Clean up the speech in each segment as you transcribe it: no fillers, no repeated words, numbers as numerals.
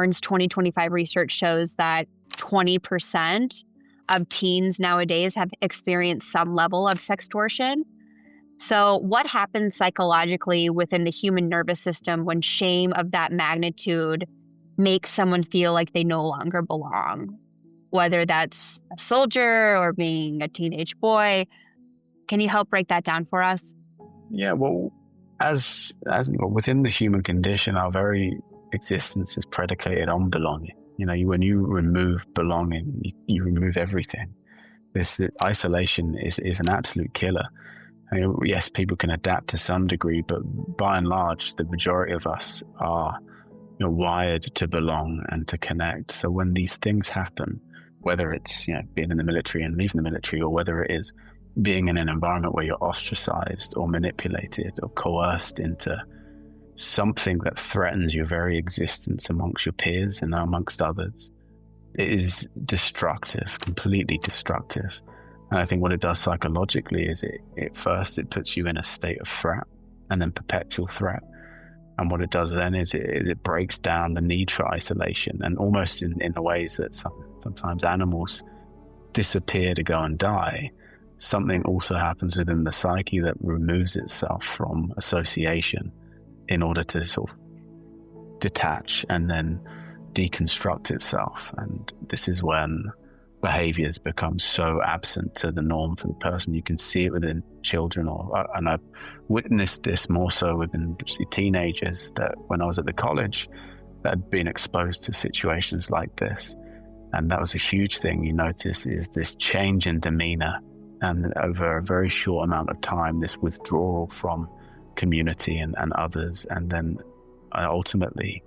Barnes 2025 research shows that 20% of teens nowadays have experienced some level of sextortion. So, what happens psychologically within the human nervous system when shame of that magnitude makes someone feel like they no longer belong? Whether that's a soldier or being a teenage boy. Can you help break that down for us? Yeah, well, as within the human condition, our very existence is predicated on belonging. When you remove belonging, you remove everything. This isolation is an absolute killer. Yes, people can adapt to some degree, but by and large, the majority of us are wired to belong and to connect. So when these things happen, whether it's being in the military and leaving the military, or whether it is being in an environment where you're ostracized or manipulated or coerced into something that threatens your very existence amongst your peers and amongst others, it is destructive, completely destructive. And I think what it does psychologically is it first puts you in a state of threat, and then perpetual threat. And what it does then is it breaks down the need for isolation, and almost in the ways that sometimes animals disappear to go and die. Something also happens within the psyche that removes itself from association in order to sort of detach and then deconstruct itself. And this is when behaviors become so absent to the norm for the person. You can see it within children, and I've witnessed this more so within teenagers, that when I was at the college that had been exposed to situations like this. And that was a huge thing you notice, is this change in demeanor, and over a very short amount of time, this withdrawal from community and others. And then ultimately,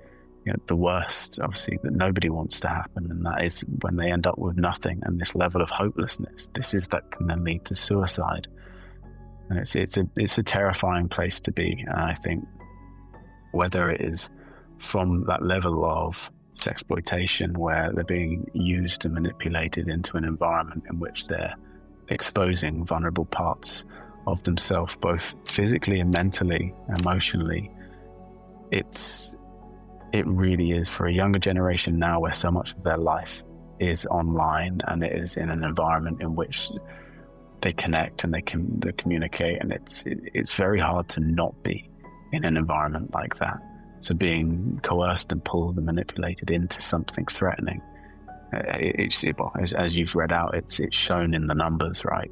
the worst, obviously, that nobody wants to happen, and that is when they end up with nothing and this level of hopelessness. This is that can then lead to suicide, and it's a terrifying place to be. And I think whether it is from that level of sexploitation, where they're being used and manipulated into an environment in which they're exposing vulnerable parts of themselves, both physically and mentally, emotionally, it really is, for a younger generation now, where so much of their life is online and it is in an environment in which they connect and they communicate, and it's very hard to not be in an environment like that. So being coerced and pulled and manipulated into something threatening, as you've read out, it's shown in the numbers, right?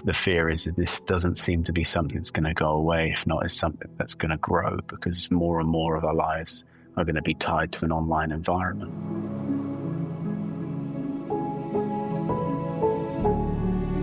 The fear is that this doesn't seem to be something that's going to go away. If not, it's something that's going to grow, because more and more of our lives are going to be tied to an online environment.